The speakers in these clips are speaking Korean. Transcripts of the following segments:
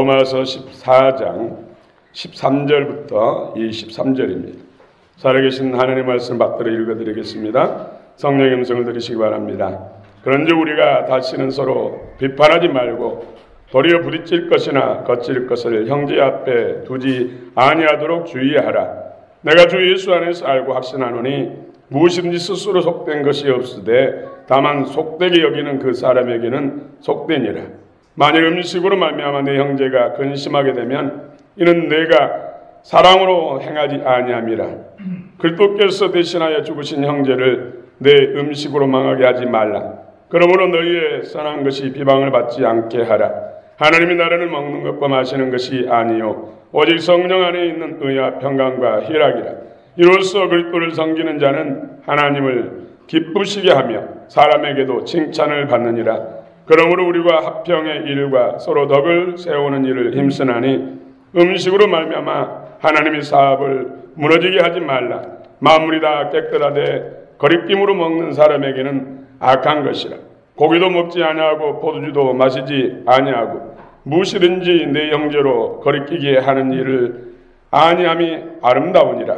로마서 14장 13절부터 23절입니다. 살아계신 하나님의 말씀 받들어 읽어드리겠습니다. 성령의 음성을 들으시기 바랍니다. 그런즉 우리가 다시는 서로 비판하지 말고 도리어 부딪힐 것이나 거칠 것을 형제 앞에 두지 아니하도록 주의하라. 내가 주 예수 안에서 알고 확신하노니 무엇이든지 스스로 속된 것이 없으되 다만 속되게 여기는 그 사람에게는 속되니라. 만일 음식으로 말미암아 내 형제가 근심하게 되면 이는 내가 사랑으로 행하지 아니함이라. 그리스도께서 대신하여 죽으신 형제를 내 음식으로 망하게 하지 말라. 그러므로 너희의 선한 것이 비방을 받지 않게 하라. 하나님이 나라를 먹는 것과 마시는 것이 아니요 오직 성령 안에 있는 의와 평강과 희락이라. 이로써 그리스도를 섬기는 자는 하나님을 기쁘시게 하며 사람에게도 칭찬을 받느니라. 그러므로 우리가 화평의 일과 서로 덕을 세우는 일을 힘쓰나니 음식으로 말미암아 하나님의 사업을 무너지게 하지 말라. 만물이 다 깨끗하되 거리낌으로 먹는 사람에게는 악한 것이라. 고기도 먹지 아니하고 포도주도 마시지 아니하고 무엇이든지 내 형제로 거리끼게 하는 일을 아니함이 아름다우니라.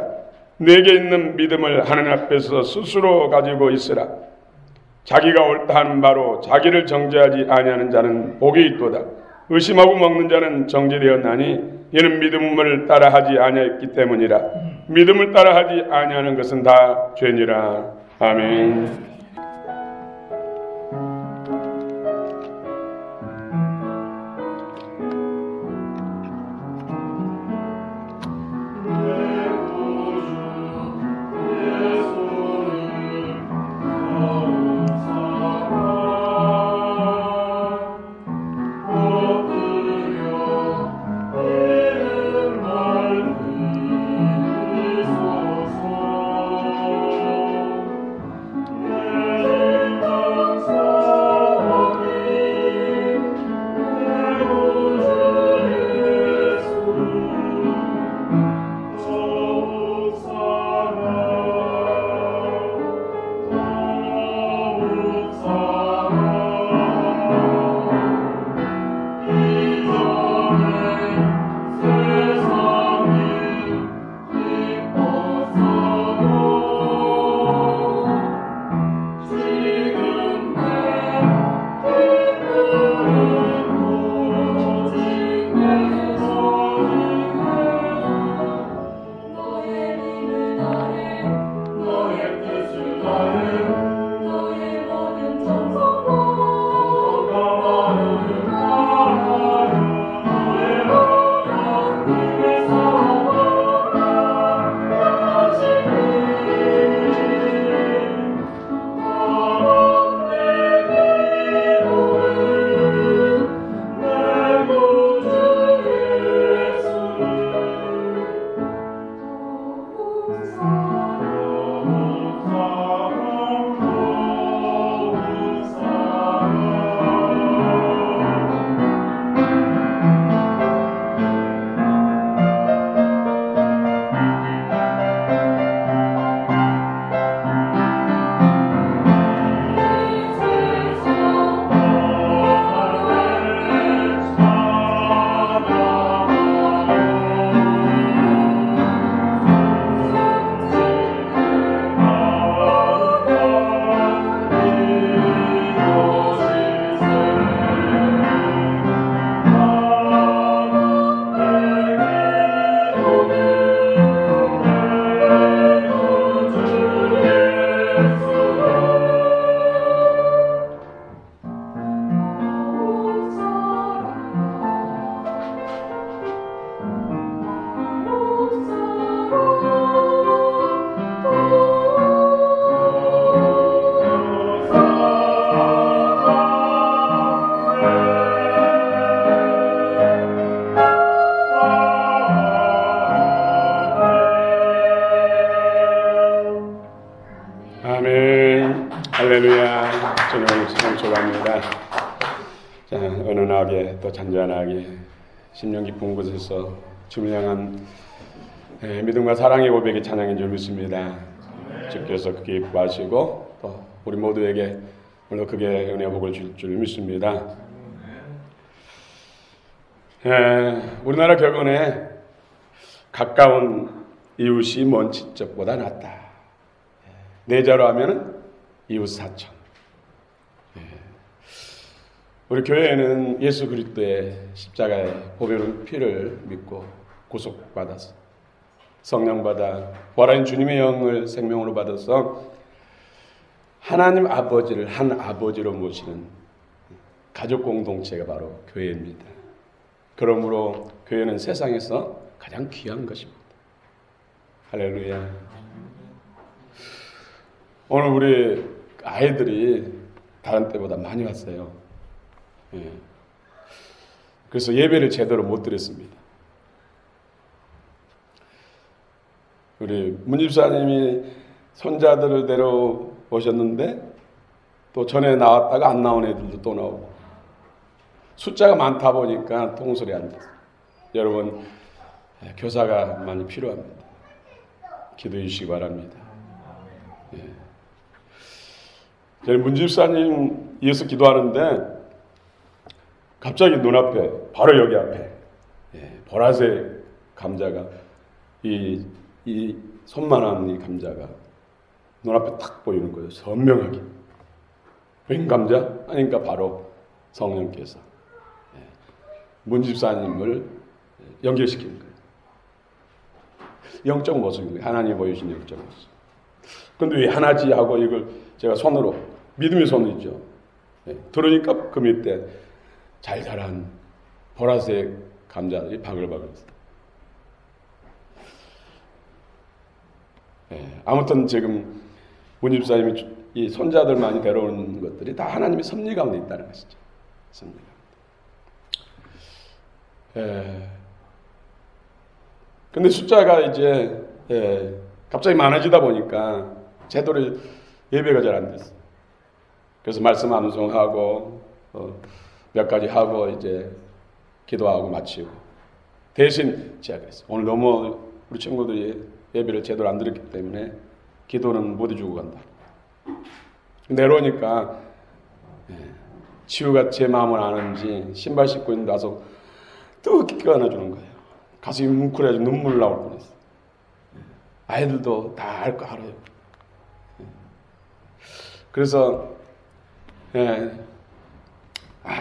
내게 있는 믿음을 하나님 앞에서 스스로 가지고 있으라. 자기가 옳다 하는 바로 자기를 정죄하지 아니하는 자는 복이 있도다. 의심하고 먹는 자는 정죄되었나니 이는 믿음을 따라하지 아니하였기 때문이라. 믿음을 따라하지 아니하는 것은 다 죄니라. 아멘. 할렐루야. 주님을 찬송합니다. 자, 은은하게 또 잔잔하게 심령 깊은 곳에서 주를 향한 믿음과 사랑의 고백이 찬양인 줄 믿습니다. 주께서 크게 기뻐하시고 또 우리 모두에게 오늘 크게 은혜 복을 줄 믿습니다. 우리나라 격언에 가까운 이웃이 먼 친척보다 낫다. 내자로 하면은 이웃 사촌. 우리 교회에는 예수 그리스도의 십자가의 보배로운 피를 믿고 구속받아서 성령 받아 부활하신 주님의 영을 생명으로 받아서 하나님 아버지를 한 아버지로 모시는 가족 공동체가 바로 교회입니다. 그러므로 교회는 세상에서 가장 귀한 것입니다. 할렐루야. 오늘 우리 아이들이 다른 때보다 많이 왔어요. 그래서 예배를 제대로 못 드렸습니다. 우리 문집사님이 손자들을 데려오셨는데 또 전에 나왔다가 안 나온 애들도 또 나오고 숫자가 많다 보니까 통솔이 안 됐어요. 여러분 교사가 많이 필요합니다. 기도해 주시기 바랍니다. 저희 문집사님 이어서 기도하는데 갑자기 눈앞에 바로 여기 앞에 보라색 감자가 이 손만한 이 감자가 눈앞에 탁 보이는 거예요. 선명하게. 웬 감자? 아니니까 바로 성령께서 문집사님을 연결시키는 거예요. 영적 모습인 거예요. 하나님이 보여주신 영적 모습. 근데 왜 하나지 하고 이걸 제가 손으로 믿음의 손이죠. 들으니까 그 밑에 잘 자란 보라색 감자들이 바글바글. 아무튼 지금 문집사님이 이 손자들 많이 데려오는 것들이 다 하나님의 섭리 가운데 있다는 것이죠. 섭리 가운데. 근데 숫자가 이제 갑자기 많아지다 보니까 제대로 예배가 잘 안 됐어요. 그래서 말씀 암송하고 몇 가지 하고 이제 기도하고 마치고 대신 제가 그랬어요. 오늘 너무 우리 친구들이 예배를 제대로 안 드렸기 때문에 기도는 못 해주고 간다. 내려오니까 치유가 제 마음을 아는지 신발 신고 있는데 와서 뜨겁게 껴안아주는 거예요. 가슴이 뭉클해가지고 눈물 나올 뻔했어요. 아이들도 다 알 거 알아요. 그래서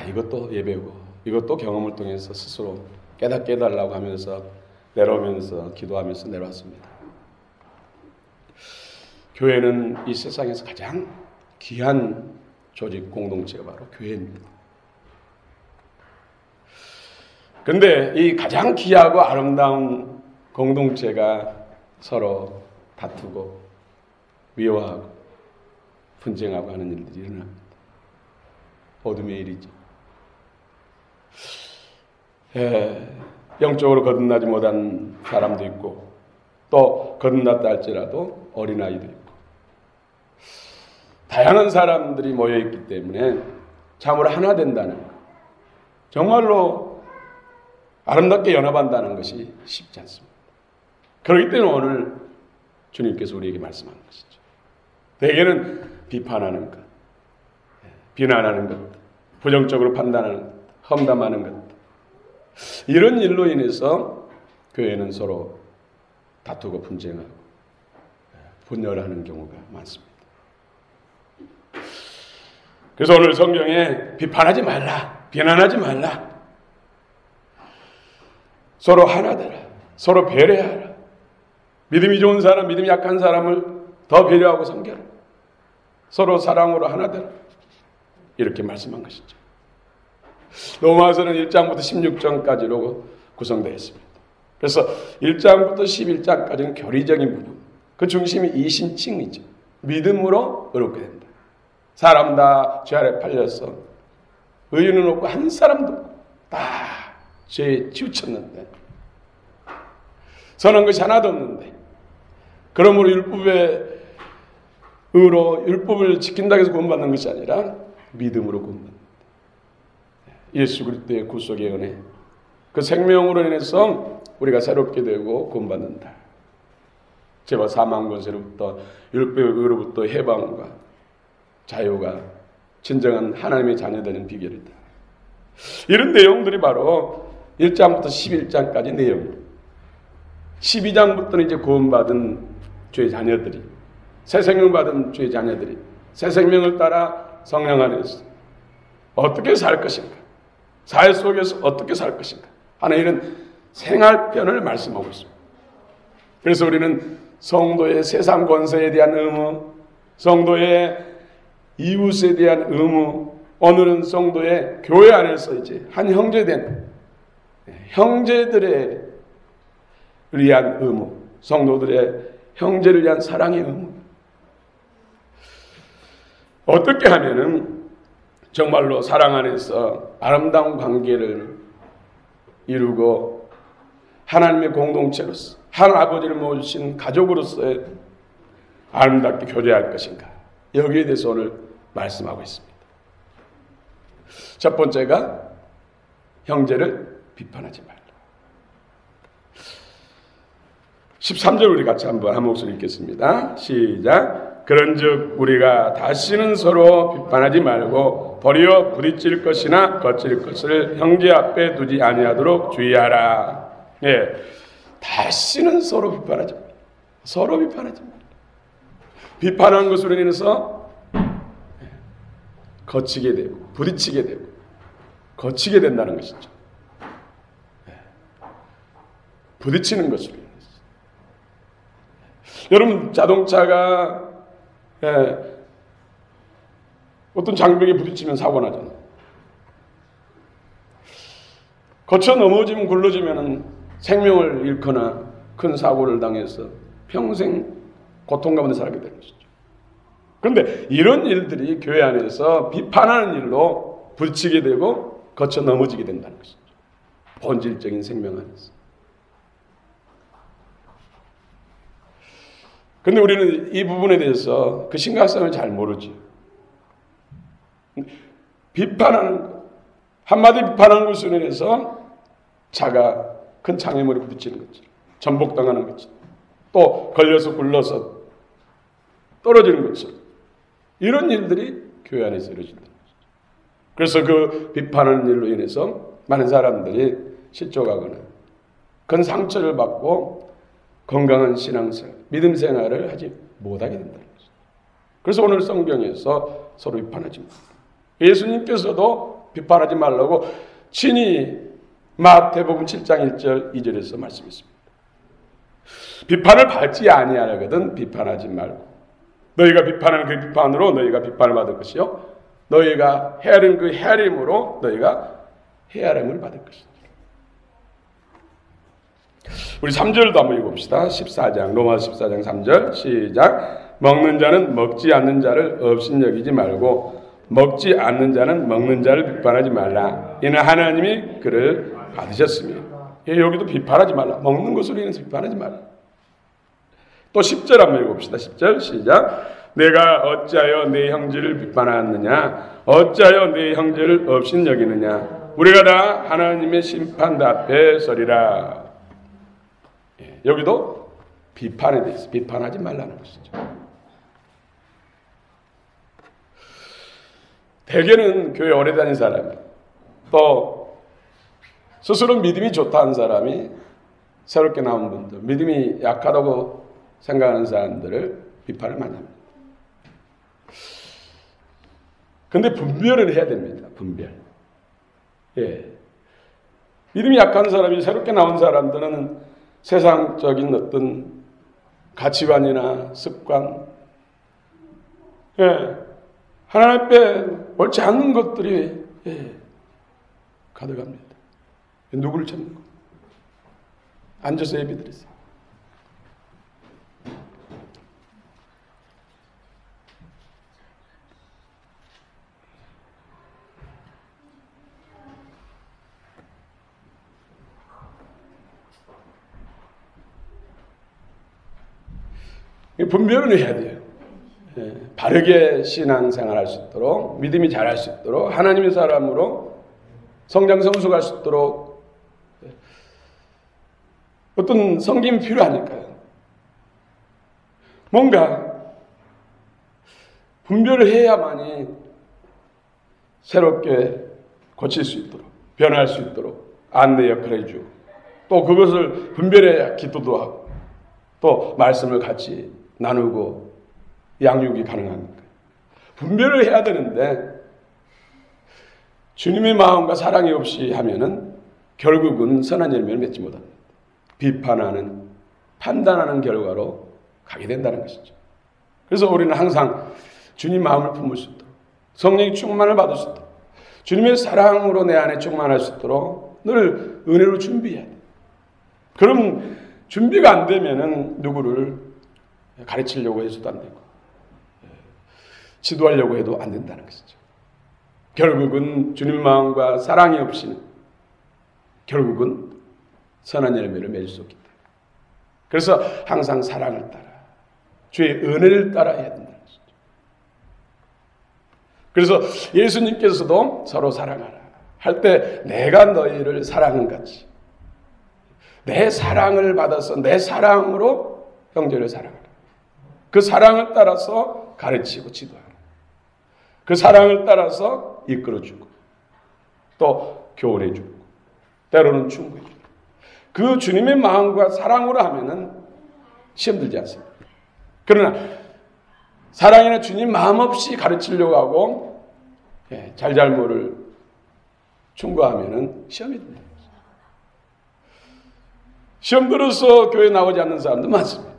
이것도 예배고 이것도 경험을 통해서 스스로 깨닫게 해달라고 하면서 내려오면서 기도하면서 내려왔습니다. 교회는 이 세상에서 가장 귀한 조직 공동체가 바로 교회입니다. 그런데 이 가장 귀하고 아름다운 공동체가 서로 다투고 미워하고 분쟁하고 하는 일들이 일어납니다. 어둠의 일이죠. 영적으로 거듭나지 못한 사람도 있고 또 거듭났다 할지라도 어린아이도 있고 다양한 사람들이 모여있기 때문에 참으로 하나 된다는 것, 정말로 아름답게 연합한다는 것이 쉽지 않습니다. 그렇기 때문에 오늘 주님께서 우리에게 말씀하는 것이죠. 대개는 비판하는 것, 비난하는 것, 부정적으로 판단하는 것, 험담하는 것, 이런 일로 인해서 교회는 서로 다투고 분쟁하고 분열하는 경우가 많습니다. 그래서 오늘 성경에 비판하지 말라, 비난하지 말라, 서로 하나 되라, 서로 배려하라, 믿음이 좋은 사람, 믿음이 약한 사람을 더 배려하고 섬겨라, 서로 사랑으로 하나 되라, 이렇게 말씀한 것이죠. 로마서는 1장부터 16장까지로 구성되어 있습니다. 그래서 1장부터 11장까지는 교리적인 부분, 그 중심이 이신칭이죠. 믿음으로 의롭게 된다. 사람 다 죄 아래 팔려서 의인은 없고 한 사람도 다 죄에 치우쳤는데 선한 것이 하나도 없는데 그러므로 율법의 의로 율법을 지킨다고 해서 구원받는 것이 아니라 믿음으로 구원받는다. 예수 그리스도의 구속의 은혜, 그 생명으로 인해서 우리가 새롭게 되고 구원받는다. 죄와 사망 권세로부터 율법의 의로부터 해방과 자유가 진정한 하나님의 자녀되는 비결이다. 이런 내용들이 바로 1장부터 11장까지 내용입니다. 12장부터는 이제 구원받은 주의 자녀들이, 새 생명 받은 주의 자녀들이 새 생명을 따라 성령 안에서 어떻게 살 것인가, 사회 속에서 어떻게 살 것인가 하는 이런 생활편을 말씀하고 있습니다. 그래서 우리는 성도의 세상 권세에 대한 의무, 성도의 이웃에 대한 의무, 오늘은 성도의 교회 안에서 이제 한 형제된 형제들에 위한 의무, 성도들의 형제를 위한 사랑의 의무. 어떻게 하면은 정말로 사랑 안에서 아름다운 관계를 이루고 하나님의 공동체로서 한 아버지를 모신 가족으로서의 아름답게 교제할 것인가, 여기에 대해서 오늘 말씀하고 있습니다. 첫 번째가 형제를 비판하지 말라. 13절 우리 같이 한번 한 목소리 읽겠습니다. 시작. 그런즉 우리가 다시는 서로 비판하지 말고 도리어 부딪힐 것이나 거칠 것을 형제 앞에 두지 아니하도록 주의하라. 예, 다시는 서로 비판하지 말라. 서로 비판하지 말라. 비판하는 것으로 인해서 거치게 되고 부딪히게 되고 거치게 된다는 것이죠. 부딪히는 것으로 인해서. 여러분, 자동차가 어떤 장벽에 부딪히면 사고 나잖아요. 거쳐 넘어지면 굴러지면 생명을 잃거나 큰 사고를 당해서 평생 고통 가운데 살게 되는 것이죠. 그런데 이런 일들이 교회 안에서 비판하는 일로 부딪히게 되고 거쳐 넘어지게 된다는 것이죠. 본질적인 생명 안에서. 그런데 우리는 이 부분에 대해서 그 심각성을 잘 모르지. 비판하는 것, 한마디 비판하는 것으로 인해서 자가 큰 장애물에 부딪히는 거지, 전복당하는 거지, 또 걸려서 굴러서 떨어지는 거지. 이런 일들이 교회 안에서 이루어진다는 거죠. 그래서 그 비판하는 일로 인해서 많은 사람들이 실족하거나 큰 상처를 받고 건강한 신앙생활, 믿음 생활을 하지 못하게 된다는 거죠. 그래서 오늘 성경에서 서로 비판하지 말라. 예수님께서도 비판하지 말라고 친히 마태복음 7장 1절 2절에서 말씀했습니다. 비판을 받지 아니하거든 비판하지 말고, 너희가 비판하는 그 비판으로 너희가 비판을 받을 것이요, 너희가 헤아린 그 헤아림으로 너희가 헤아림을 받을 것이다. 우리 3절도 한번 읽어봅시다. 14장, 로마서 14장 3절 시작. 먹는 자는 먹지 않는 자를 없인 여기지 말고 먹지 않는 자는 먹는 자를 비판하지 말라. 이는 하나님이 그를 받으셨으며. 여기도 비판하지 말라. 먹는 것으로 인해서 비판하지 말라. 또 10절 한번 읽어봅시다. 10절 시작. 내가 어찌하여 내 형제를 비판하느냐, 어찌하여 내 형제를 없인 여기느냐, 우리가 다 하나님의 심판대 앞에 서리라. 여기도 비판에 대해서 비판하지 말라는 것이죠. 대개는 교회 오래 다닌 사람이, 또 스스로 믿음이 좋다는 사람이, 새롭게 나온 분들, 믿음이 약하다고 생각하는 사람들을 비판을 많이 합니다. 근데 분별을 해야 됩니다. 분별. 예. 믿음이 약한 사람이, 새롭게 나온 사람들은 세상적인 어떤 가치관이나 습관, 예, 하나님 앞에 옳지 않는 것들이 가득합니다. 누구를 찾는 거? 앉아서 예배 드리세요. 분별을 해야 돼요. 바르게 신앙생활할 수 있도록, 믿음이 잘할 수 있도록, 하나님의 사람으로 성장 성숙할 수 있도록 어떤 성김이 필요하니까요. 뭔가 분별을 해야만이 새롭게 고칠 수 있도록, 변할 수 있도록 안내 역할을 해주고 또 그것을 분별해야 기도도 하고 또 말씀을 같이 나누고 양육이 가능합니까? 분별을 해야 되는데 주님의 마음과 사랑이 없이 하면은 결국은 선한 열매를 맺지 못합니다. 비판하는, 판단하는 결과로 가게 된다는 것이죠. 그래서 우리는 항상 주님 마음을 품을 수 있도록 성령의 충만을 받을 수 있도록 주님의 사랑으로 내 안에 충만할 수 있도록 늘 은혜로 준비해야 돼요. 그럼 준비가 안 되면은 누구를 가르치려고 해서도 안 되고 지도하려고 해도 안 된다는 것이죠. 결국은 주님 마음과 사랑이 없이는 결국은 선한 열매를 맺을 수 없기 때문에 그래서 항상 사랑을 따라 주의 은혜를 따라 해야 된다는 것이죠. 그래서 예수님께서도 서로 사랑하라 할 때 내가 너희를 사랑한 같이 내 사랑을 받아서 내 사랑으로 형제를 사랑하라. 그 사랑을 따라서 가르치고 지도하라. 그 사랑을 따라서 이끌어주고 또 교훈해주고 때로는 충고해주고 그 주님의 마음과 사랑으로 하면은 시험 들지 않습니다. 그러나 사랑이나 주님 마음 없이 가르치려고 하고 잘잘못을 충고하면은 시험이 듭니다. 시험 들어서 교회 나오지 않는 사람도 많습니다.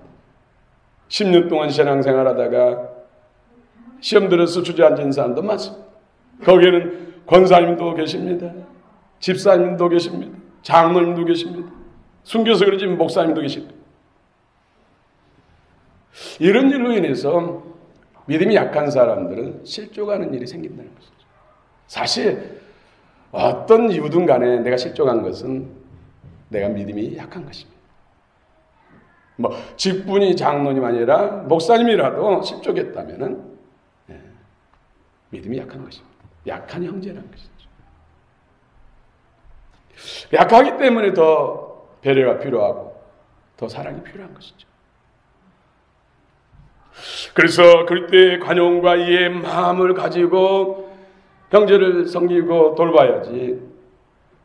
10년 동안 신앙생활하다가 시험 들어서 주저앉은 사람도 많습니다. 거기에는 권사님도 계십니다. 집사님도 계십니다. 장로님도 계십니다. 숨겨서 그러지 목사님도 계십니다. 이런 일로 인해서 믿음이 약한 사람들은 실족하는 일이 생긴다는 것이죠. 사실 어떤 이유든 간에 내가 실족한 것은 내가 믿음이 약한 것입니다. 직분이 장로님 아니라 목사님이라도 실족했다면은 믿음이 약한 것입니다. 약한 형제라는 것이죠. 약하기 때문에 더 배려가 필요하고 더 사랑이 필요한 것이죠. 그래서 그때 관용과 이해의 마음을 가지고 형제를 섬기고 돌봐야지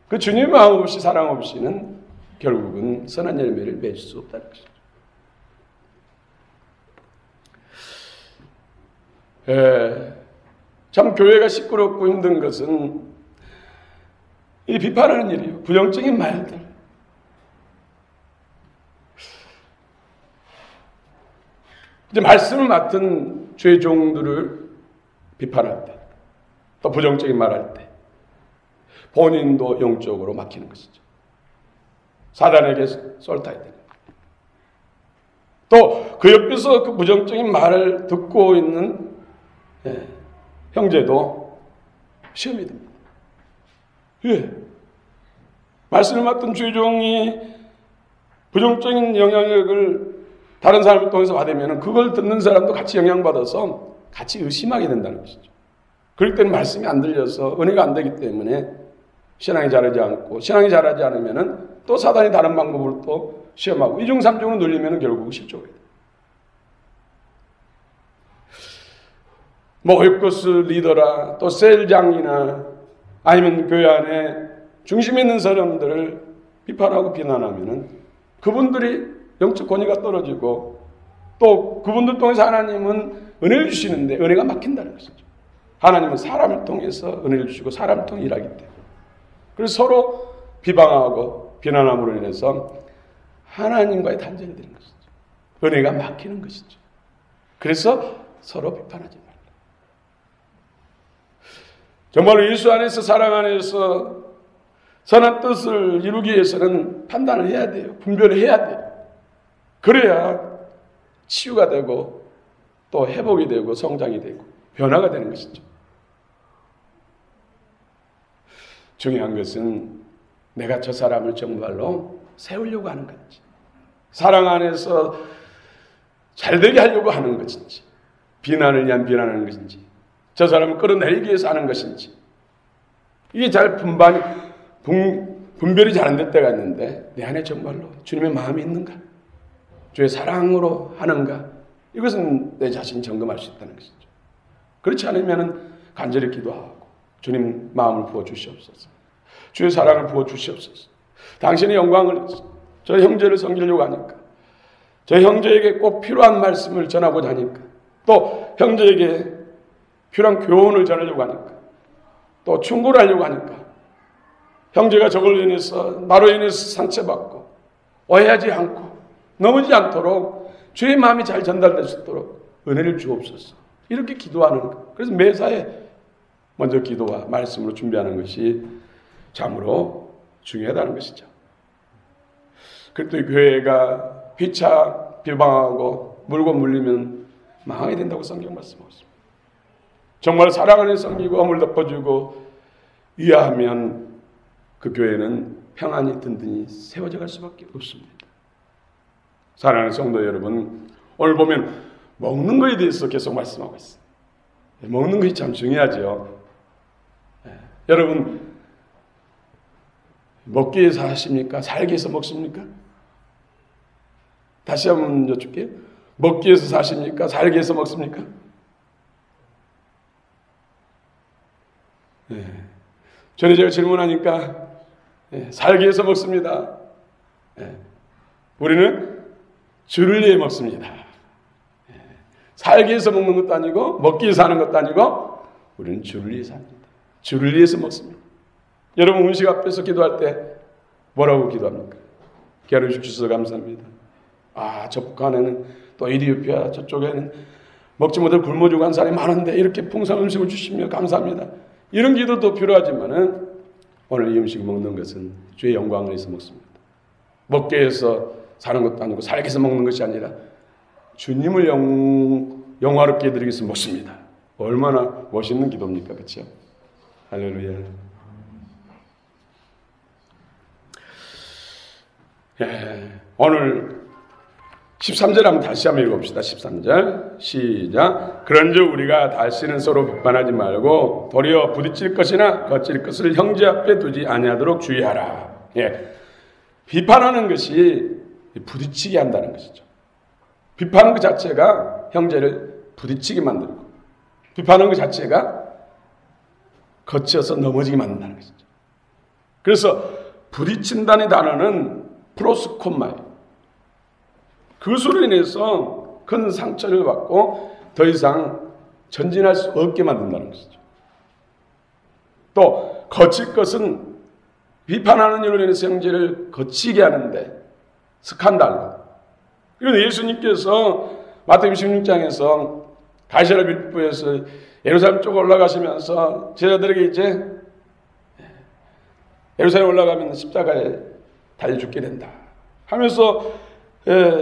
그 주님의 마음 없이 사랑 없이는 결국은 선한 열매를 맺을 수 없다는 것이죠. 참 교회가 시끄럽고 힘든 것은 이 비판하는 일이에요. 부정적인 말들. 이제 말씀을 맡은 주의 종들을 비판할 때, 또 부정적인 말할 때, 본인도 영적으로 막히는 것이죠. 사단에게 쏠타야 됩니다. 또 그 옆에서 그 부정적인 말을 듣고 있는 형제도 시험이 됩니다. 말씀을 맡은 주의 종이 부정적인 영향력을 다른 사람을 통해서 받으면 그걸 듣는 사람도 같이 영향받아서 같이 의심하게 된다는 것이죠. 그럴 때는 말씀이 안 들려서 은혜가 안 되기 때문에 신앙이 자라지 않고 신앙이 자라지 않으면 또 사단이 다른 방법으로 또 시험하고 이중삼중으로 눌리면 결국 실족이 돼요. 홀코스 리더라 또 셀장이나 아니면 교회 안에 중심에 있는 사람들을 비판하고 비난하면 그분들이 영적 권위가 떨어지고 또 그분들 통해서 하나님은 은혜를 주시는데 은혜가 막힌다는 것이죠. 하나님은 사람을 통해서 은혜를 주시고 사람을 통해 일하기 때문에 그래서 서로 비방하고 비난함으로 인해서 하나님과의 단절이 되는 것이죠. 은혜가 막히는 것이죠. 그래서 서로 비판하지 말라. 정말로 예수 안에서 사랑 안에서 선한 뜻을 이루기 위해서는 판단을 해야 돼요. 분별을 해야 돼요. 그래야 치유가 되고 또 회복이 되고 성장이 되고 변화가 되는 것이죠. 중요한 것은 내가 저 사람을 정말로 세우려고 하는 건지 사랑 안에서 잘되게 하려고 하는 것인지 비난을 위한 비난하는 것인지 저 사람을 끌어내리기 위해서 하는 것인지 이게 잘 분별이 잘 안 될 때가 있는데 내 안에 정말로 주님의 마음이 있는가? 주의 사랑으로 하는가? 이것은 내 자신 점검할 수 있다는 것이죠. 그렇지 않으면 간절히 기도하고 주님 마음을 부어주시옵소서. 주의 사랑을 부어 주시옵소서. 당신의 영광을 저 형제를 섬기려고 하니까, 저 형제에게 꼭 필요한 말씀을 전하고자 하니까, 또 형제에게 필요한 교훈을 전하려고 하니까, 또 충고를 하려고 하니까, 형제가 저걸로 인해서 나로 인해서 상처받고 오해하지 않고 넘어지지 않도록 주의 마음이 잘 전달될 수 있도록 은혜를 주옵소서. 이렇게 기도하는 것. 그래서 매사에 먼저 기도와 말씀으로 준비하는 것이 참으로 중요하다는 것이죠. 그때 교회가 피차 비방하고 물고 물리면 망하게 된다고 성경 말씀하고 있습니다. 정말 사랑 안에 섬기고 허물 덮어주고 이해하면 그 교회는 평안히 든든히 세워져 갈 수밖에 없습니다. 사랑하는 성도 여러분, 오늘 보면 먹는 것에 대해서 계속 말씀하고 있어요. 먹는 것이 참 중요하죠. 여러분, 먹기 위해서 하십니까? 살기 위해서 먹습니까? 다시 한번 여쭙게요. 먹기 위해서 사십니까? 살기 위해서 먹습니까? 전에 제가 질문하니까 살기 위해서 먹습니다. 우리는 주를 위해 먹습니다. 살기 위해서 먹는 것도 아니고 먹기 위해서 하는 것도 아니고 우리는 주를 위해서 합니다. 주를 위해서 먹습니다. 여러분 음식 앞에서 기도할 때 뭐라고 기도합니까? 기다려 주셔서 감사합니다. 저 북한에는 또 이디오피아 저쪽에는 먹지 못해 굶어 죽은 사람이 많은데 이렇게 풍성한 음식을 주시며 감사합니다. 이런 기도도 필요하지만은 오늘 이 음식을 먹는 것은 주의 영광을 위해서 먹습니다. 먹기 위해서 사는 것도 아니고 살기 위해서 먹는 것이 아니라 주님을 영화롭게 해드리기 위해서 먹습니다. 얼마나 멋있는 기도입니까? 그렇죠? 할렐루야. 오늘 13절 한번 다시 한번 읽어봅시다. 13절 시작. 그런즉 우리가 다시는 서로 비판하지 말고 도리어 부딪힐 것이나 거칠 것을 형제 앞에 두지 아니하도록 주의하라. 비판하는 것이 부딪히게 한다는 것이죠. 비판하는 것 자체가 형제를 부딪히게 만들고 비판하는 것 자체가 거쳐서 넘어지게 만든다는 것이죠. 그래서 부딪힌다는 단어는 프로스콤마예요. 그것으로 인해서 큰 상처를 받고 더 이상 전진할 수 없게 만든다는 것이죠. 또 거칠 것은 비판하는 일로 인해서 형제를 거치게 하는데 스칸달로. 그래서 예수님께서 마태복음 16장에서 가시라 빌보에서 예루살렘 쪽 올라가시면서 제자들에게 이제 예루살렘 올라가면 십자가에 달려 죽게 된다 하면서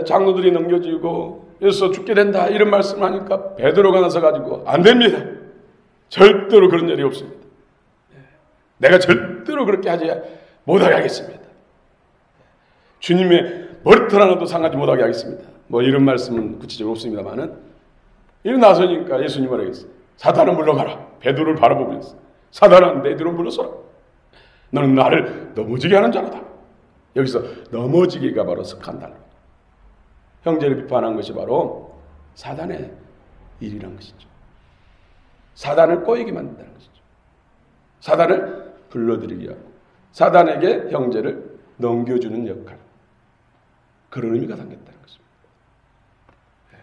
장로들이 넘겨지고 그래서 죽게 된다 이런 말씀을 하니까 베드로가 나서가지고 안 됩니다. 절대로 그런 일이 없습니다. 내가 절대로 그렇게 하지 못하게 하겠습니다. 주님의 머리털 하나도 상하지 못하게 하겠습니다. 뭐 이런 말씀은 구체적으로 없습니다만은 이런 나서니까 예수님 말하겠어요. 사단은 물러가라. 베드로를 바라보면서 사단아 내 뒤로 물러서라. 너는 나를 넘어지게 하는 자로다. 여기서 넘어지기가 바로 스칸달로. 형제를 비판한 것이 바로 사단의 일이란 것이죠. 사단을 꼬이게 만든다는 것이죠. 사단을 불러들이게 하고 사단에게 형제를 넘겨주는 역할. 그런 의미가 담겼다는 것입니다.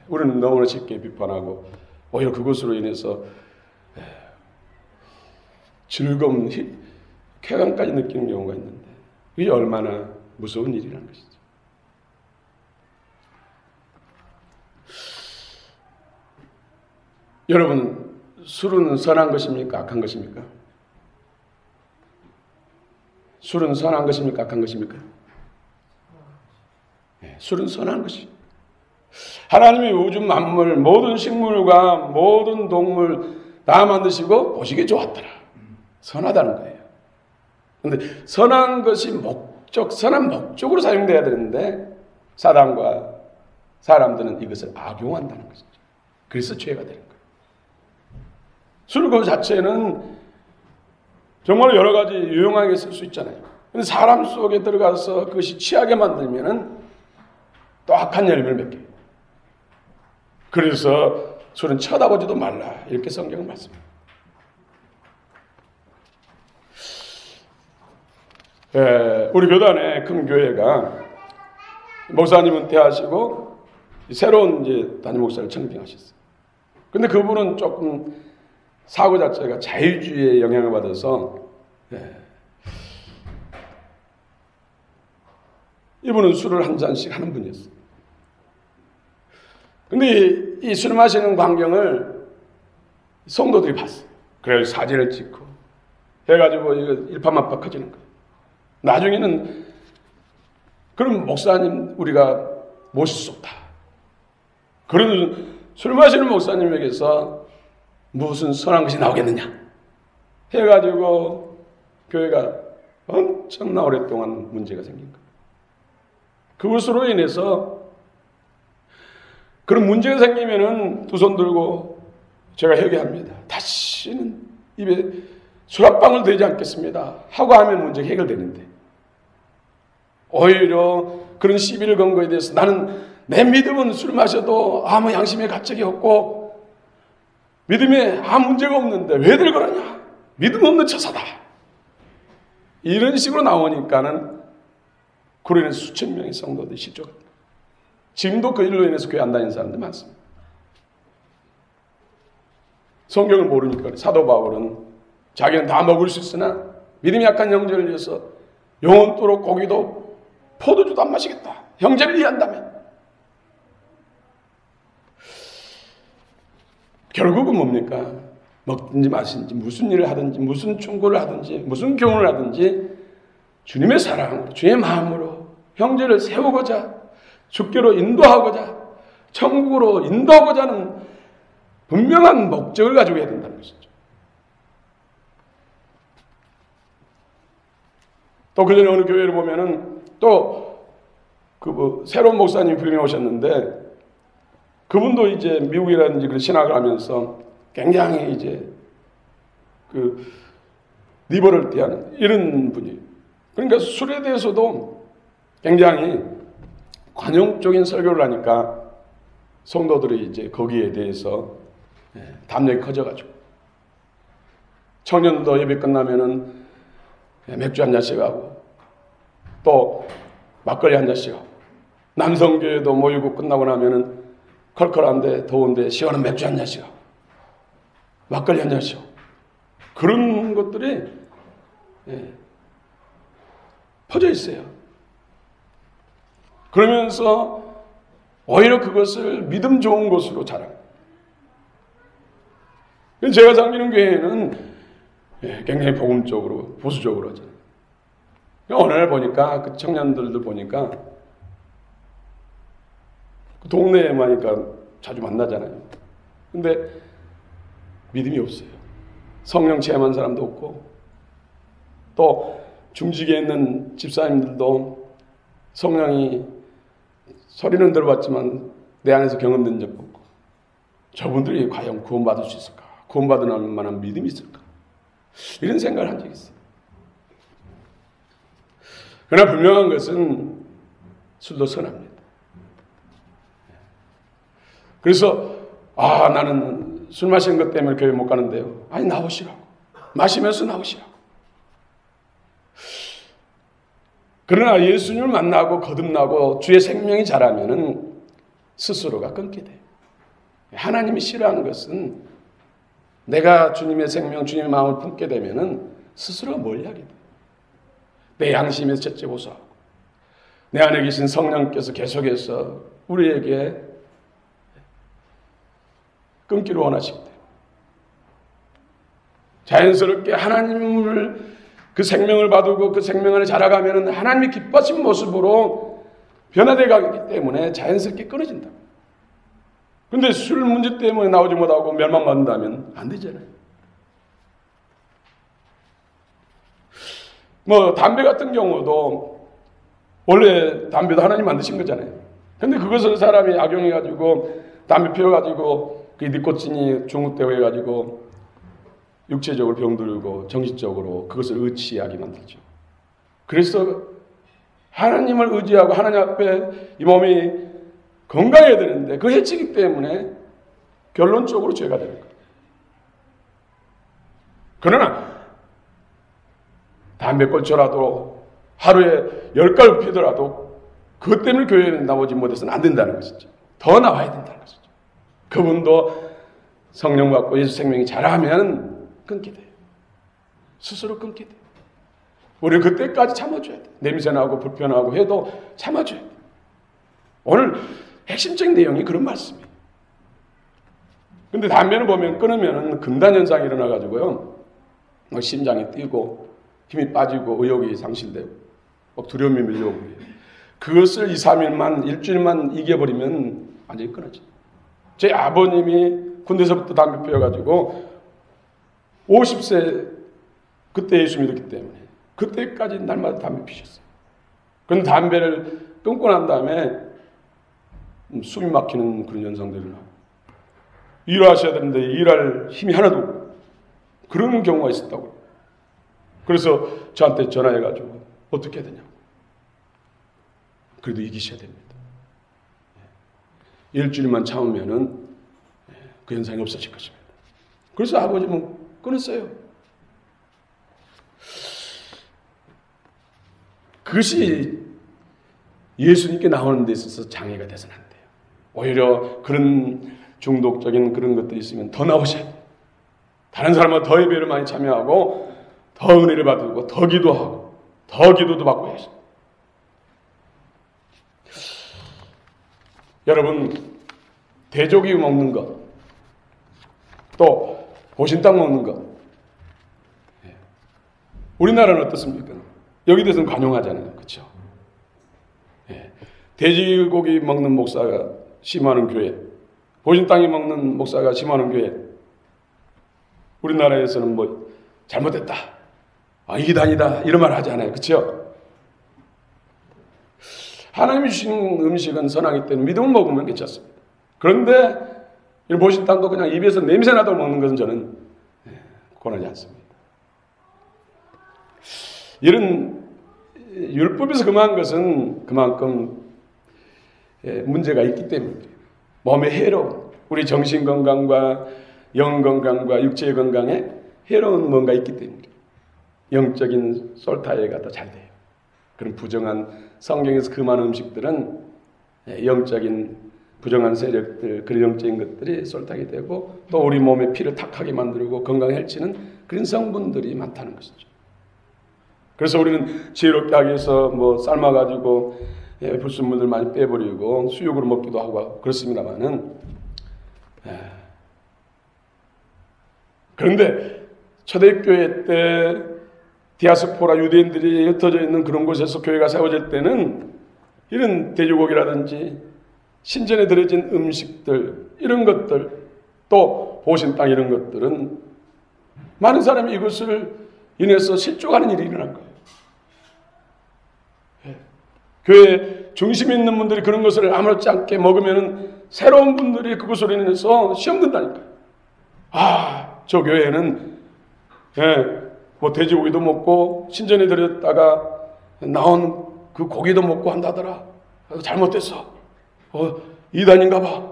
우리는 너무나 쉽게 비판하고 오히려 그것으로 인해서 즐거운 쾌감까지 느끼는 경우가 있는데 이게 얼마나 무서운 일이라는 것이죠. 여러분, 술은 선한 것입니까? 악한 것입니까? 술은 선한 것입니까? 악한 것입니까? 술은 선한 것이. 하나님이 우주 만물, 모든 식물과 모든 동물 다 만드시고 보시기에 좋았더라. 선하다는 거예요. 그런데 선한 것이 선한 목적으로 사용돼야 되는데 사단과 사람들은 이것을 악용한다는 것이죠. 그래서 죄가 되는 거예요. 술 그 자체는 정말 여러 가지 유용하게 쓸 수 있잖아요. 근데 사람 속에 들어가서 그것이 취하게 만들면은 또 악한 열매를 맺게 해요. 그래서 술은 쳐다보지도 말라. 이렇게 성경은 말씀합니다. 우리 교단의 큰 교회가 목사님 은퇴하시고 새로운 이제 담임 목사를 청빙하셨어요. 근데 그분은 조금 사고 자체가 자유주의에 영향을 받아서 이분은 술을 한 잔씩 하는 분이었어요. 근데 이 술 마시는 광경을 성도들이 봤어요. 그래서 사진을 찍고 해가지고 이거 일파만파 커지는 거예요. 나중에는 그럼 목사님 우리가 모실 수 없다. 그런 술 마시는 목사님에게서 무슨 선한 것이 나오겠느냐 해가지고 교회가 엄청나 오랫동안 문제가 생긴 거예요. 그것으로 인해서 그런 문제가 생기면은 두 손 들고 제가 회개합니다. 다시는 입에 술 한 방울 들지 않겠습니다. 하고 하면 문제가 해결되는데 오히려 그런 시비를 건 거에 대해서 나는 내 믿음은 술 마셔도 아무 양심의 가책이 없고 믿음에 아무 문제가 없는데 왜들 그러냐? 믿음 없는 처사다. 이런 식으로 나오니까는 그로 인해서 수천 명의 성도들이 실족합니다. 지금도 그 일로 인해서 교회 안 다니는 사람들 많습니다. 성경을 모르니까 사도 바울은 자기는 다 먹을 수 있으나 믿음이 약한 형제를 위해서 영원토록 고기도 포도주도 안 마시겠다. 형제를 이해한다면. 결국은 뭡니까? 먹든지 마시든지 무슨 일을 하든지 무슨 충고를 하든지 무슨 교훈을 하든지 주님의 사랑으로 주의 마음으로 형제를 세우고자 주께로 인도하고자 천국으로 인도하고자 하는 분명한 목적을 가지고 해야 된다는 것이죠. 또 그 전에 어느 교회를 보면은 또 새로운 목사님 부임해 오셨는데 그분도 이제 미국이라든지 그 신학을 하면서 굉장히 이제 그 리버럴 대하는 이런 분이에요. 그러니까 술에 대해서도 굉장히 관용적인 설교를 하니까 성도들이 이제 거기에 대해서 담력이 커져가지고 청년도 예배 끝나면은 맥주 한 잔씩 하고 또 막걸리 한 잔씩 하고 남성교회도 모이고 끝나고 나면은 컬컬한데 더운데 시원한 맥주 한 잔씩 하고 막걸리 한 잔씩 하고 그런 것들이 퍼져 있어요. 그러면서 오히려 그것을 믿음 좋은 것으로 자랑해요. 제가 섬기는 교회는 굉장히 복음적으로 보수적으로 하잖아요. 어느 날 보니까 그 청년들도 보니까 그 동네에만 자주 만나잖아요. 근데 믿음이 없어요. 성령 체험한 사람도 없고 또 중직에 있는 집사님들도 성령이 소리는 들어봤지만 내 안에서 경험된 적 없고 저분들이 과연 구원받을 수 있을까? 구원받을 만한 믿음이 있을까? 이런 생각을 한 적이 있어요. 그러나 분명한 것은 술도 선합니다. 그래서 나는 술 마시는 것 때문에 교회 못 가는데요. 아니 나오시라고. 마시면서 나오시라고. 그러나 예수님을 만나고 거듭나고 주의 생명이 자라면은 스스로가 끊게 돼요. 하나님이 싫어하는 것은 내가 주님의 생명, 주님의 마음을 품게 되면은 스스로가 멀리하게 돼요. 내 양심에서 채찍 고소하고 내 안에 계신 성령께서 계속해서 우리에게 끊기를 원하시기 때문에 자연스럽게 하나님을 그 생명을 받고 그 생명 안에 자라가면은 하나님이 기뻐하신 모습으로 변화되어 가기 때문에 자연스럽게 끊어진다. 근데 술 문제 때문에 나오지 못하고 멸망받는다면 안 되잖아요. 담배 같은 경우도 원래 담배도 하나님 만드신 거잖아요. 근데 그것을 사람이 악용해가지고 담배 피워가지고 그 니코틴이 중독되고 해가지고 육체적으로 병들고 정신적으로 그것을 의치하게 만들죠. 그래서 하나님을 의지하고 하나님 앞에 이 몸이 건강해야 되는데 그 해치기 때문에 결론적으로 죄가 되는 거예요. 그러나 담배 꼴초라도 하루에 10가지 피더라도 그것 때문에 교회에 나오지 못해서는 안 된다는 것이죠. 더 나와야 된다는 것이죠. 그분도 성령 받고 예수 생명이 자라면 끊게 돼요. 스스로 끊게 돼요. 우리는 그때까지 참아줘야 돼요. 냄새나고 불편하고 해도 참아줘야 돼요. 오늘 핵심적인 내용이 그런 말씀이에요. 근데 담배를 보면 끊으면 금단현상이 일어나가지고요. 심장이 뛰고 힘이 빠지고 의욕이 상실되고 막 두려움이 밀려오고 그래요. 그것을 2, 3일만 일주일만 이겨버리면 완전히 끊어져요. 제 아버님이 군대에서부터 담배 피워가지고 50세 그때 예수 믿었기 때문에 그때까지 날마다 담배 피셨어요. 그런데 담배를 끊고 난 다음에 숨이 막히는 그런 현상들이 나고 일하셔야 되는데 일할 힘이 하나도 없고 그런 경우가 있었다고. 그래서 저한테 전화해가지고 어떻게 해야 되냐고. 그래도 이기셔야 됩니다. 일주일만 참으면은 그 현상이 없어질 것입니다. 그래서 아버지는 끊었어요. 그것이 예수님께 나오는 데 있어서 장애가 돼서는 안 돼요. 오히려 그런 중독적인 그런 것들이 있으면 더 나오셔야 돼요. 다른 사람은 더 예배를 많이 참여하고 더 은혜를 받고 더 기도하고 더 기도도 받고 해야죠. 여러분 대조기 먹는 것, 또 보신탕 먹는 것, 우리나라는 어떻습니까? 여기 대해서는 관용하잖아요, 그렇죠? 돼지고기 먹는 목사가 심하는 교회, 보신탕이 먹는 목사가 심하는 교회. 우리나라에서는 뭐 잘못됐다, 이단이다 이런 말 하잖아요, 그렇죠? 하나님이 주신 음식은 선하기 때문에 믿음을 먹으면 괜찮습니다. 그런데 이 보신탕도 그냥 입에서 냄새 나도록 먹는 것은 저는 권하지 않습니다. 이런 율법에서 금한 것은 그만큼 문제가 있기 때문에 몸에 해로운 우리 정신 건강과 영 건강과 육체의 건강에 해로운 뭔가 있기 때문에 영적인 솔타이가 더 잘 돼요. 그런 부정한 성경에서 금하는 음식들은 영적인 부정한 세력들, 그런 영적인 것들이 솔타이 되고 또 우리 몸의 피를 탁하게 만들고 건강에 해치는 그런 성분들이 많다는 것이죠. 그래서 우리는 지혜롭게 하기 위해서 뭐 삶아가지고 불순물들 많이 빼버리고 수육으로 먹기도 하고 그렇습니다만은 그런데 초대교회 때 디아스포라 유대인들이 흩어져 있는 그런 곳에서 교회가 세워질 때는 이런 돼지고기라든지 신전에 들여진 음식들 이런 것들 또 보신탕 이런 것들은 많은 사람이 이것을 인해서 실족하는 일이 일어날 거예요. 교회 중심에 있는 분들이 그런 것을 아무렇지 않게 먹으면 새로운 분들이 그것으로 인해서 시험 든다니까요. 저 교회에는 뭐 돼지고기도 먹고 신전에 들였다가 나온 그 고기도 먹고 한다더라. 잘못됐어. 이단인가 봐.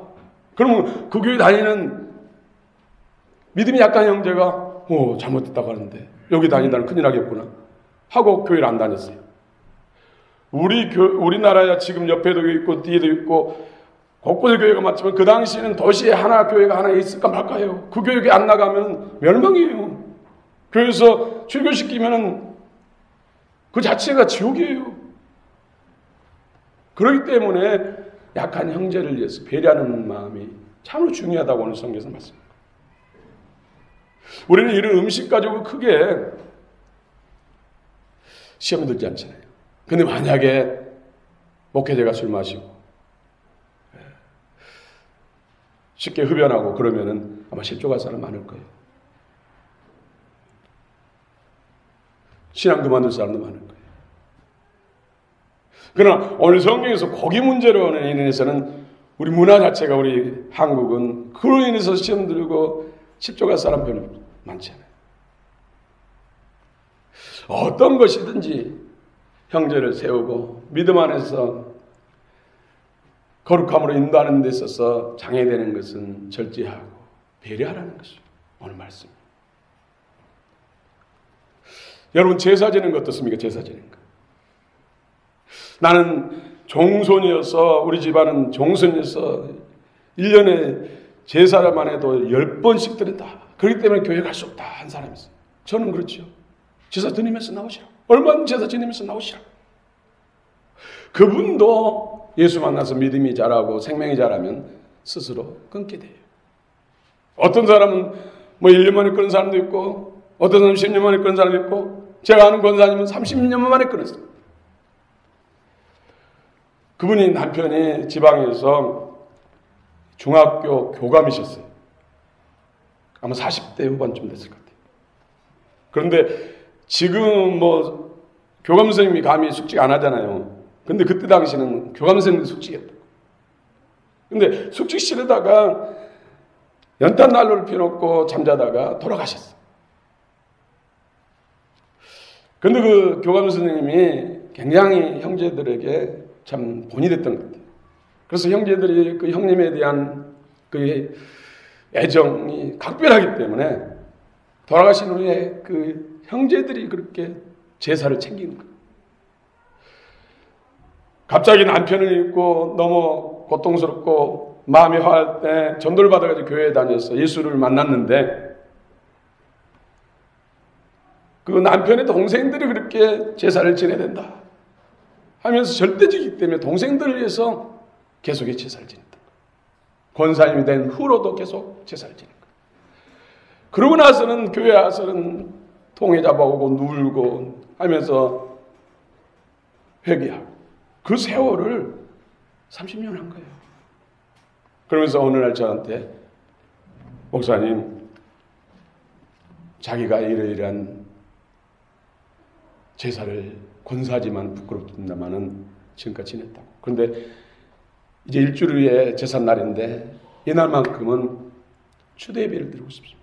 그러면 그 교회 다니는 믿음이 약한 형제가 잘못됐다고 하는데 여기 다닌다는 큰일 나겠구나 하고 교회를 안 다녔어요. 우리나라야 지금 옆에도 있고 뒤에도 있고 곳곳에 교회가 많지만 그 당시에는 도시에 하나 교회가 하나 있을까 말까요. 그 교회 안 나가면 멸망이에요. 교회에서 출교시키면 그 자체가 지옥이에요. 그렇기 때문에 약한 형제를 위해서 배려하는 마음이 참으로 중요하다고 오늘 성경에서 말씀합니다. 우리는 이런 음식 가지고 크게 시험이 들지 않잖아요. 근데 만약에 목회자가 술 마시고 쉽게 흡연하고 그러면은 아마 실족할 사람 많을 거예요. 신앙 그만둘 사람도 많을 거예요. 그러나 오늘 성경에서 고기 문제로 인해서는 우리 문화 자체가 우리 한국은 그로 인해서 시험 들고 실족할 사람 별로 많지 않아요. 어떤 것이든지 형제를 세우고 믿음 안에서 거룩함으로 인도하는 데 있어서 장애되는 것은 절제하고 배려하라는 것이죠. 오늘 말씀. 여러분 제사 지는 거 어떻습니까? 제사 지는 거. 나는 종손이어서 우리 집안은 종손이어서 1년에 제사만 해도 10번씩 드린다. 그렇기 때문에 교회 갈 수 없다 한 사람이 있어요. 저는 그렇죠. 제사 드리면서 나오시라. 얼마나 제사 지내면서 나오시라. 그분도 예수 만나서 믿음이 자라고 생명이 자라면 스스로 끊게 돼요. 어떤 사람은 뭐 1년 만에 끊은 사람도 있고 어떤 사람은 10년 만에 끊은 사람도 있고 제가 아는 권사님은 30년 만에 끊었어요. 그분이 남편이 지방에서 중학교 교감이셨어요. 아마 40대 후반쯤 됐을 것 같아요. 그런데 지금 뭐 교감 선생님이 감히 숙직 안 하잖아요. 근데 그때 당시는 교감 선생님도 숙직했다. 근데 숙직실에다가 연탄 난로를 피워놓고 잠자다가 돌아가셨어요. 근데 그 교감 선생님이 굉장히 형제들에게 참 본이 됐던 것 같아요. 그래서 형제들이 그 형님에 대한 그 애정이 각별하기 때문에 돌아가신 후에 그 형제들이 그렇게 제사를 챙기는 거예요. 갑자기 남편을 잃고 너무 고통스럽고 마음이 화할 때 전도를 받아가지고 교회에 다녀서 예수를 만났는데 그 남편의 동생들이 그렇게 제사를 지내야 된다 하면서 절대적이기 때문에 동생들을 위해서 계속 제사를 지낸다. 권사님이 된 후로도 계속 제사를 지낸 거예요. 그러고 나서는 교회 와서는 통회 잡아오고 누울고 하면서 회개하고 그 세월을 30년 한 거예요. 그러면서 어느 날 저한테 목사님 자기가 이러이러한 제사를 권사지만 부끄럽습니다마는 지금까지 지냈다고. 그런데 이제 일주일 후에 제삿날인데 이날만큼은 추대 예배를 드리고 싶습니다.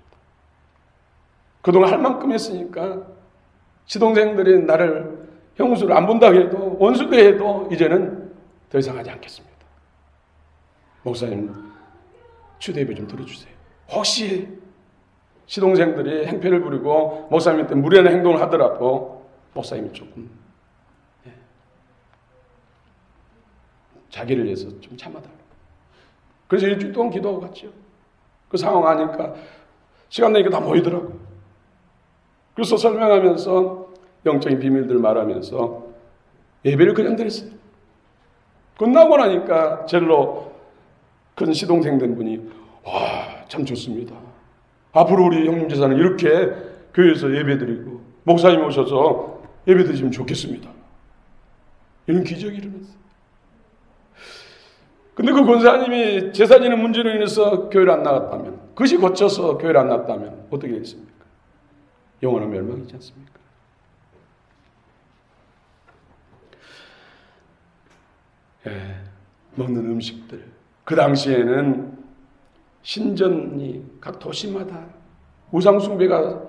그동안 할 만큼 했으니까 시동생들이 나를 형수를 안 본다고 해도 원수도 해도 이제는 더 이상 하지 않겠습니다. 목사님 추대 예배 좀 들어주세요. 혹시 시동생들이 행패를 부리고 목사님한테 무례한 행동을 하더라도 목사님이 조금 자기를 위해서 좀 참아달라고. 그래서 일주일 동안 기도하고 갔죠. 그 상황 아니까 시간 내니까 다 모이더라고요. 그래서 설명하면서 영적인 비밀들 말하면서 예배를 그냥 드렸어요. 끝나고 나니까 젤로 큰 시동생 된 분이 와, 참 좋습니다. 앞으로 우리 형님 제사는 이렇게 교회에서 예배 드리고 목사님 오셔서 예배 드리시면 좋겠습니다. 이런 기적이 일어났어요. 근데 그 권사님이 제사 지는 문제로 인해서 교회를 안 나갔다면, 그것이 고쳐서 교회를 안 나갔다면 어떻게 되겠습니까? 영원한 멸망이지 않습니까? 먹는 음식들. 그 당시에는 신전이 각 도시마다 우상숭배가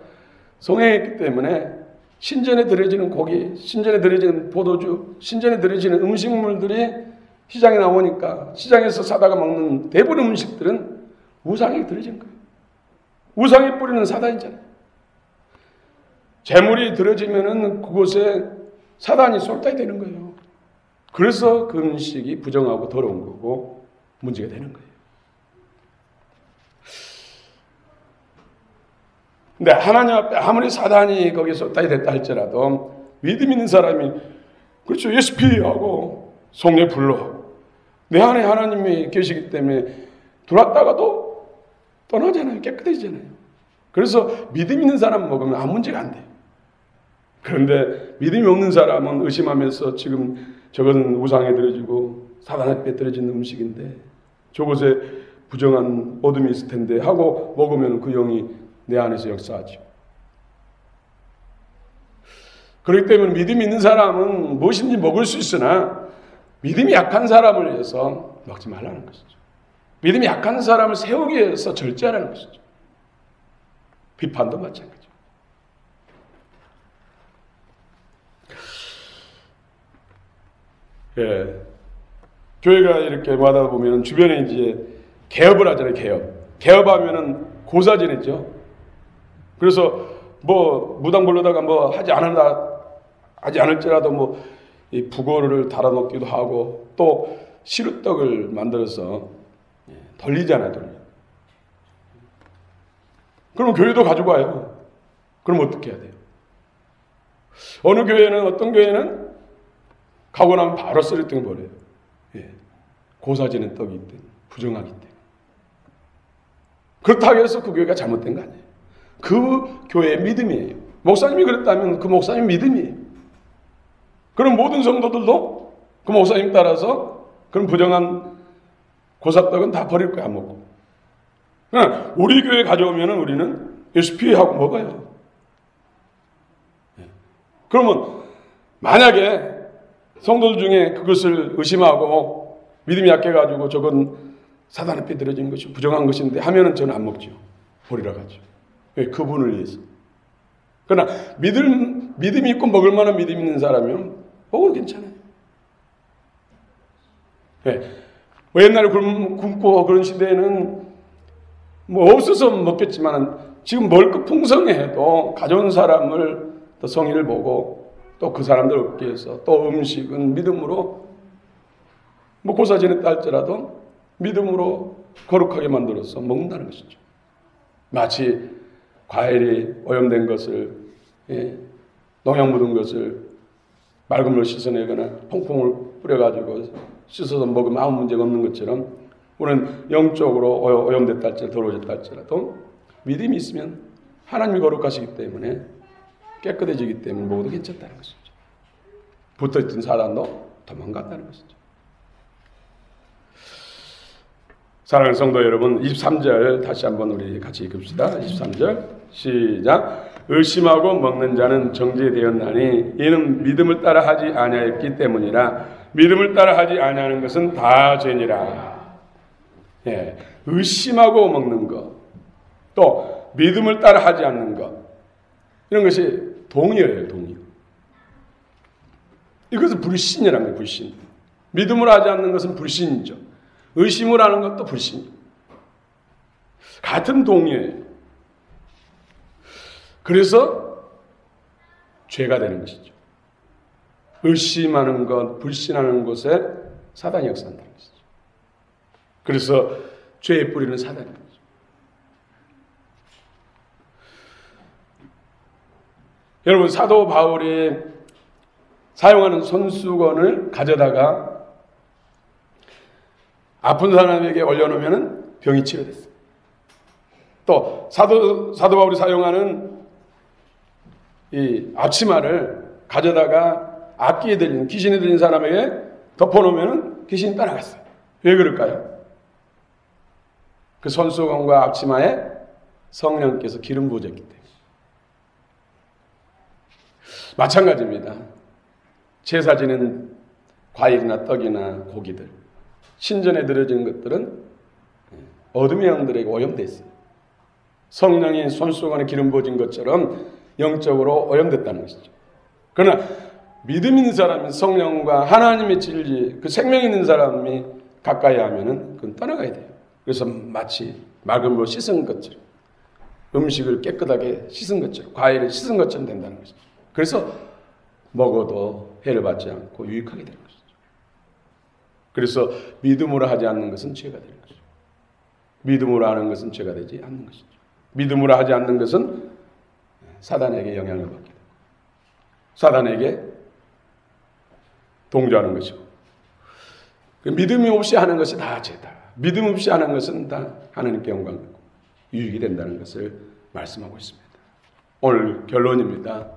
성행했기 때문에 신전에 들여지는 고기, 신전에 들여지는 포도주, 신전에 들여지는 음식물들이 시장에 나오니까 시장에서 사다가 먹는 대부분 음식들은 우상에 들여진 거예요. 우상에 뿌리는 사단이잖아요. 재물이 들여지면은 그곳에 사단이 쏠타이 되는 거예요. 그래서 그 음식이 부정하고 더러운 거고 문제가 되는 거예요. 근데 하나님 앞에 아무리 사단이 거기에 쏠타이 됐다 할지라도 믿음 있는 사람이 그렇죠. 예수피하고 성령 불러하고 내 안에 하나님이 계시기 때문에 들어왔다가도 떠나잖아요. 깨끗해지잖아요. 그래서 믿음 있는 사람 먹으면 아무 문제가 안 돼요. 그런데 믿음이 없는 사람은 의심하면서 지금 저것은 우상에 들어지고 사단에 빼들어진 음식인데 저곳에 부정한 어둠이 있을 텐데 하고 먹으면 그 영이 내 안에서 역사하죠. 그렇기 때문에 믿음이 있는 사람은 무엇인지 먹을 수 있으나 믿음이 약한 사람을 위해서 먹지 말라는 것이죠. 믿음이 약한 사람을 세우기 위해서 절제하라는 것이죠. 비판도 마찬가지죠. 예. 교회가 이렇게 하다 보면 주변에 이제 개업을 하잖아요, 개업. 개업하면은 고사 지냈죠. 그래서 뭐 무당 불러다가 뭐 하지 않을지라도 뭐 이 북어를 달아놓기도 하고 또 시루떡을 만들어서 돌리잖아요. 돌려. 그럼 교회도 가지고 와요. 그럼 어떻게 해야 돼요? 어느 교회는 어떤 교회는 가고 나면 바로 쓰레기통에 버려요. 고사지는 떡이 있든 부정하기 때문에. 그렇다고 해서 그 교회가 잘못된 거 아니에요. 그 교회의 믿음이에요. 목사님이 그랬다면 그 목사님 믿음이에요. 그럼 모든 성도들도 그 목사님 따라서 그런 부정한 고사떡은 다 버릴 거야, 안 먹고. 그러나 우리 교회에 가져오면 우리는 SP하고 먹어요. 그러면 만약에 성도들 중에 그것을 의심하고 믿음이 약해가지고 저건 사단에 삐들어진 것이 부정한 것인데 하면은 저는 안 먹죠. 버리러 가죠. 왜? 그분을 위해서. 그러나 믿음이 있고 먹을 만한 믿음 있는 사람이면 먹어도 괜찮아요. 왜? 뭐 옛날에 굶고 그런 시대에는 뭐 없어서 먹겠지만 지금 멀고 풍성해도 가져온 사람을 또 성의를 보고 또 그 사람들 얻기 위해서 또 음식은 믿음으로 뭐 고사지는 딸지라도 믿음으로 거룩하게 만들어서 먹는다는 것이죠. 마치 과일이 오염된 것을 농약 묻은 것을 맑은 물로 씻어내거나 퐁퐁을 뿌려가지고 씻어서 먹으면 아무 문제가 없는 것처럼 우리는 영적으로 오염됐다 할지라도 더러워졌다 할지라도 믿음이 있으면 하나님이 거룩하시기 때문에 깨끗해지기 때문에 먹어도 괜찮다는 것이죠. 붙어있던 사단도 도망갔다는 것이죠. 사랑하는 성도 여러분, 23절 다시 한번 우리 같이 읽읍시다. 23절 시작. 의심하고 먹는 자는 정죄되었나니 이는 믿음을 따라 하지 아니하였기 때문이라. 믿음을 따라 하지 아니하는 것은 다 죄니라. 의심하고 먹는 것, 또 믿음을 따라 하지 않는 것, 이런 것이 동의어예요. 동의. 이것은 불신이라는 거예요. 불신. 믿음으로 하지 않는 것은 불신이죠. 의심을 하는 것도 불신. 같은 동의어예요. 그래서 죄가 되는 것이죠. 의심하는 것, 불신하는 것에 사단이 역사한다는 것이죠. 그래서 죄의 뿌리는 사단인 거죠. 여러분, 사도 바울이 사용하는 손수건을 가져다가 아픈 사람에게 올려놓으면 병이 치료됐어요. 또 사도 바울이 사용하는 이 앞치마를 가져다가 악기에 들린, 귀신에 들린 사람에게 덮어놓으면 귀신이 따라갔어요. 왜 그럴까요? 그 손수건과 앞치마에 성령께서 기름 부어졌기 때문에. 마찬가지입니다. 제사 지는 과일이나 떡이나 고기들, 신전에 들어진 것들은 어둠의 영들에게 오염됐어요. 성령이 손수건에 기름 부어진 것처럼 영적으로 오염됐다는 것이죠. 그러나 믿음 있는 사람이 성령과 하나님의 진리, 그 생명 있는 사람이 가까이 하면은 그건 떠나가야 돼요. 그래서 마치 맑은 물로 씻은 것처럼, 음식을 깨끗하게 씻은 것처럼, 과일을 씻은 것처럼 된다는 것이죠. 그래서 먹어도 해를 받지 않고 유익하게 되는 것이죠. 그래서 믿음으로 하지 않는 것은 죄가 되는 것이죠. 믿음으로 하는 것은 죄가 되지 않는 것이죠. 믿음으로 하지 않는 것은 사단에게 영향을 받게 되고 사단에게 동조하는 것이고, 믿음이 없이 하는 것이 다 죄다. 믿음 없이 하는 것은 다 하나님께 영광이고 유익이 된다는 것을 말씀하고 있습니다. 오늘 결론입니다.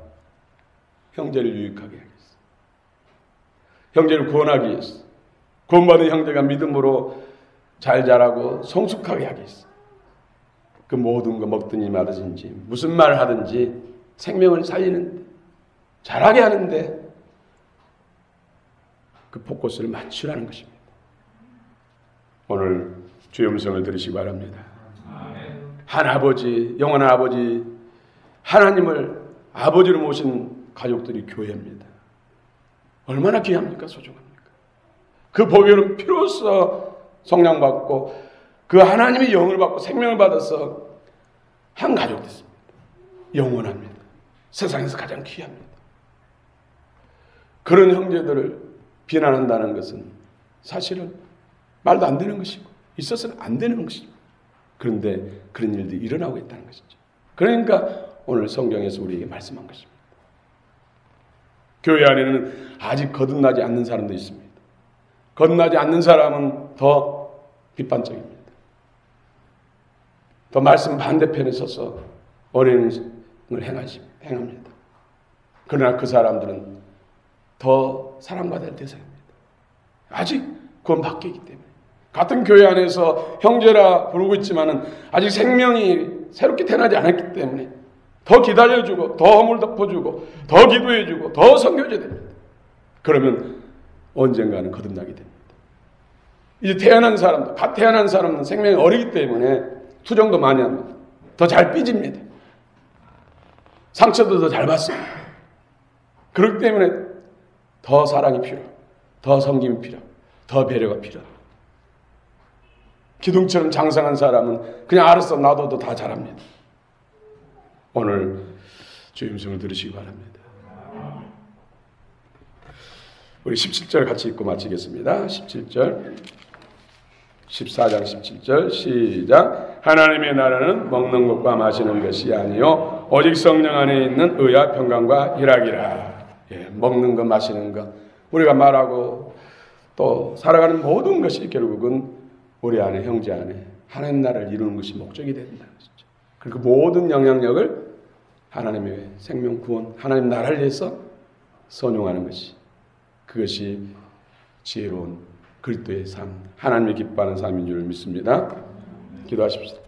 형제를 유익하게 하기 위해서, 형제를 구원하기 위해서, 구원받은 형제가 믿음으로 잘 자라고 성숙하게 하기 위해서 그 모든 거 먹든지 마든지 무슨 말을 하든지 생명을 살리는데, 잘하게 하는데 그 포커스를 맞추라는 것입니다. 오늘 주의 음성을 들으시기 바랍니다. 한 아버지, 영원한 아버지, 하나님을 아버지로 모신 가족들이 교회입니다. 얼마나 귀합니까? 소중합니까? 그 보혈은 피로써 성량받고 그 하나님의 영을 받고 생명을 받아서 한 가족 됐습니다. 영원합니다. 세상에서 가장 귀합니다. 그런 형제들을 비난한다는 것은 사실은 말도 안 되는 것이고 있어서는 안 되는 것이죠. 그런데 그런 일들이 일어나고 있다는 것이죠. 그러니까 오늘 성경에서 우리에게 말씀한 것입니다. 교회 안에는 아직 거듭나지 않는 사람도 있습니다. 거듭나지 않는 사람은 더 비판적입니다. 더 말씀 반대편에 서서 어린을 행합니다. 그러나 그 사람들은 더 사랑받을 대상입니다. 아직 구원 받기 때문에. 같은 교회 안에서 형제라 부르고 있지만은 아직 생명이 새롭게 태어나지 않았기 때문에 더 기다려주고 더 허물 덮어주고 더 기도해주고 더 섬겨줘야 됩니다. 그러면 언젠가는 거듭나게 됩니다. 이제 갓 태어난 사람은 생명이 어리기 때문에 투정도 많이 합니다. 더 잘 삐집니다. 상처도 더 잘 받습니다. 그렇기 때문에 더 사랑이 필요하고 더 섬김이 필요하고 더 배려가 필요합니다. 기둥처럼 장성한 사람은 그냥 알아서 놔둬도 다 잘합니다. 오늘 주의 음성을 들으시기 바랍니다. 우리 17절 같이 읽고 마치겠습니다. 17절 14장 17절 시작. 하나님의 나라는 먹는 것과 마시는 것이 아니요 오직 성령 안에 있는 의와 평강과 희락이라. 먹는 것 마시는 것 우리가 말하고 또 살아가는 모든 것이 결국은 우리 안에 형제 안에 하나님 나라를 이루는 것이 목적이 된다는 것이죠. 그리고 모든 영향력을 하나님의 생명 구원 하나님 나라를 위해서 선용하는 것이 그것이 지혜로운 그리스도의 삶 하나님이 기뻐하는 삶인 줄 믿습니다. 기도하십시오.